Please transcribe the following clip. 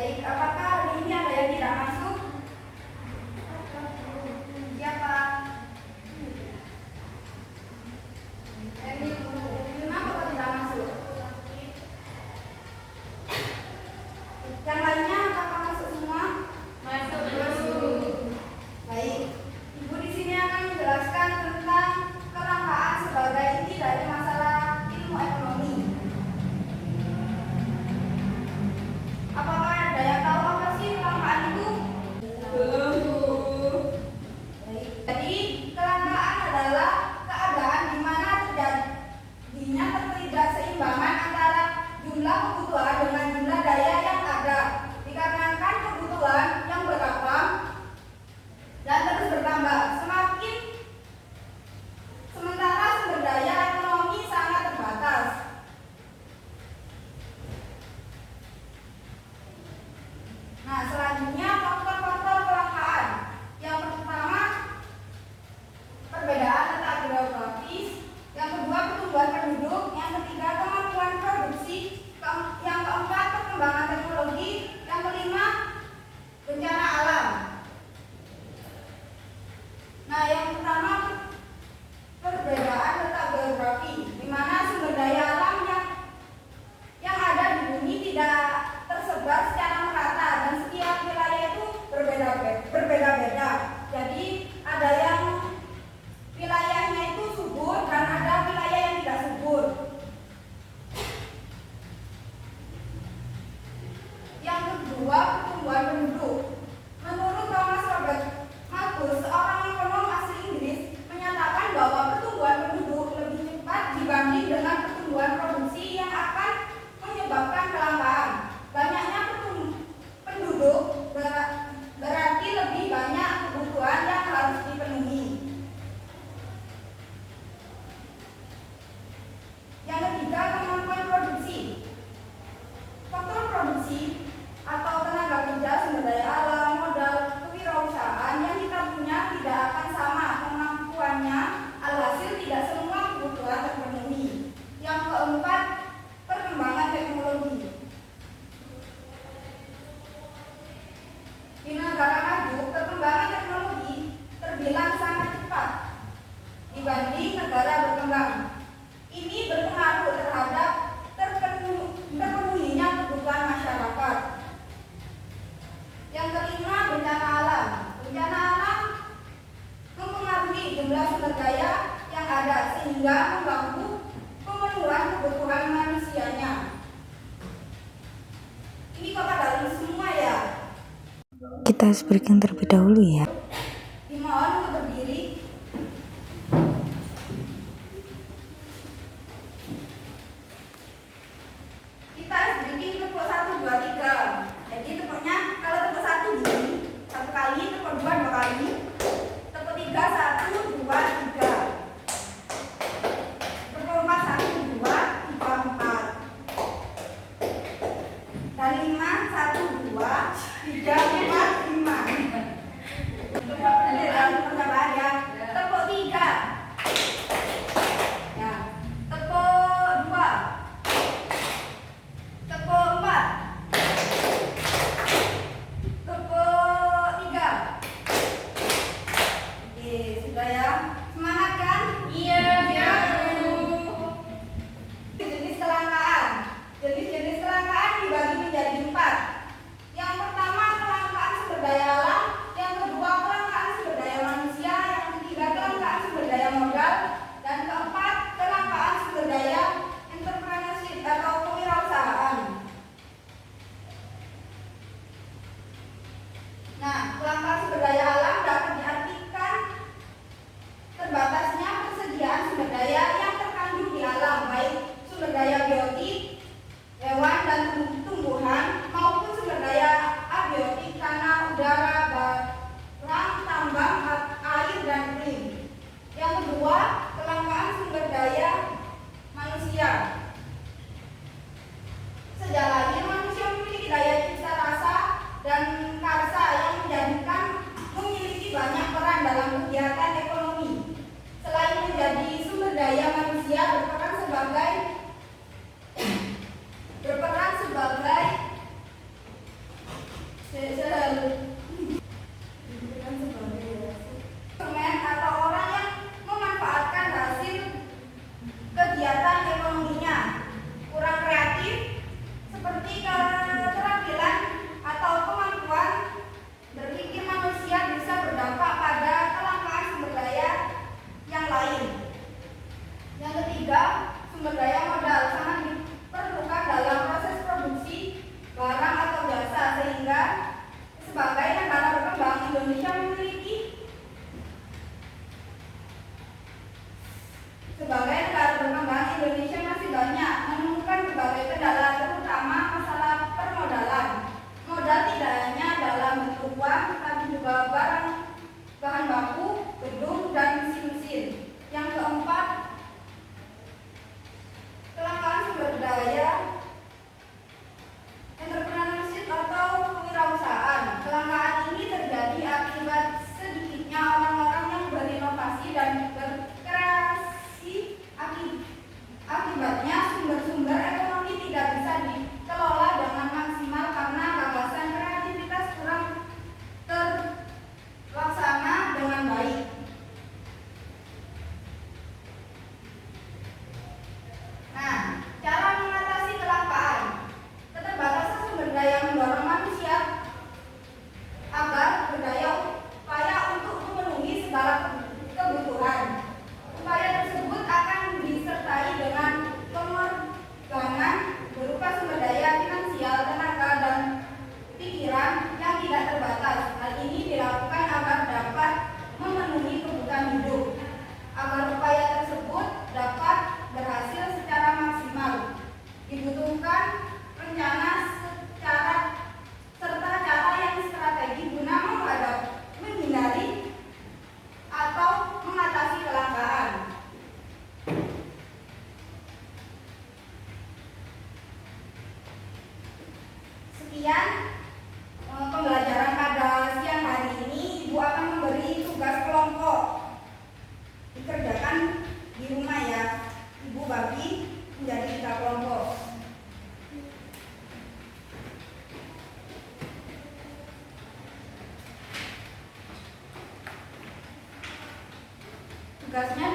Baik, apakah hari ini ada yang tidak masuk? Siapa? Kenapa kok tidak masuk? Yang lainnya apakah masuk semua? Masuk. Baik, Ibu di sini akan menjelaskan tentang kelangkaan sebagai inti dari masalah ilmu ekonomi. Apakah ada yang tahu apa sih kelangkaan itu? Belum, Bu. Baik. Jadi kelangkaan adalah keadaan di mana terjadinya ketidakseimbangan antara jumlah kebutuhan dengan jumlah daya yang ada, dikarenakan kebutuhan yang beragam dan terus bertambah. Sementara sumber daya ekonomi sangat terbatas. Nah, selanjutnya faktor-faktor kelangkaan. Yang pertama, perbedaan letak geografis. Yang kedua, pertumbuhan penduduk. Yang ketiga, kemampuan produksi. Yang keempat, perkembangan teknologi. Yang kelima, bencana alam. Nah, yang pertama, perbedaan letak geografi, di mana sumber daya alam yang ada di bumi tidak tersebar secara merata dan setiap wilayah itu berbeda-beda. Jadi ada yang wilayahnya itu subur dan ada wilayah yang tidak subur. Yang kedua, pertumbuhan penduduk. Menurut Thomas Robert Malthus, seorang ekonom asli Inggris, menyatakan bahwa pertumbuhan penduduk lebih cepat dibanding dengan pertumbuhan produksi yang akan menyebabkan kelangkaan. Banyaknya penduduk berarti lebih banyak kebutuhan yang harus dipenuhi. Yang ketiga, kemampuan produksi. Faktor produksi atau tenaga kerja, sumber daya alam, modal, kewirausahaan yang kita punya tidak akan sama kemampuannya, alhasil tidak semua kebutuhan terpenuhi. Yang keempat, perkembangan teknologi. Di negara maju, perkembangan teknologi terbilang sangat cepat dibanding negara berkembang. Ini berpengaruh terhadap terpenuhinya kebutuhan masyarakat. Yang kelima, bencana alam. Bencana alam mempengaruhi jumlah sumber daya yang ada sehingga mengganggu pemenuhan kebutuhan manusianya. Ini kok dalam semua ya? Kita harus berikan terlebih dahulu ya. Dimohon untuk berdiri. Kita harus bikin tepuk 1, 2, 3. Jadi tepuknya kalau tepuk 1 gini, 1 kali, tepuk 2, 2 kali, tepuk 3, 1, 2, 3. Tepuk 4, 1, 2, 3, 4. Dan 5, 1, 2, 3, 4, 5. Sekian pembelajaran pada siang hari ini. Ibu akan memberi tugas kelompok. Dikerjakan di rumah ya. Ibu bagi menjadi 3 kelompok. Tugasnya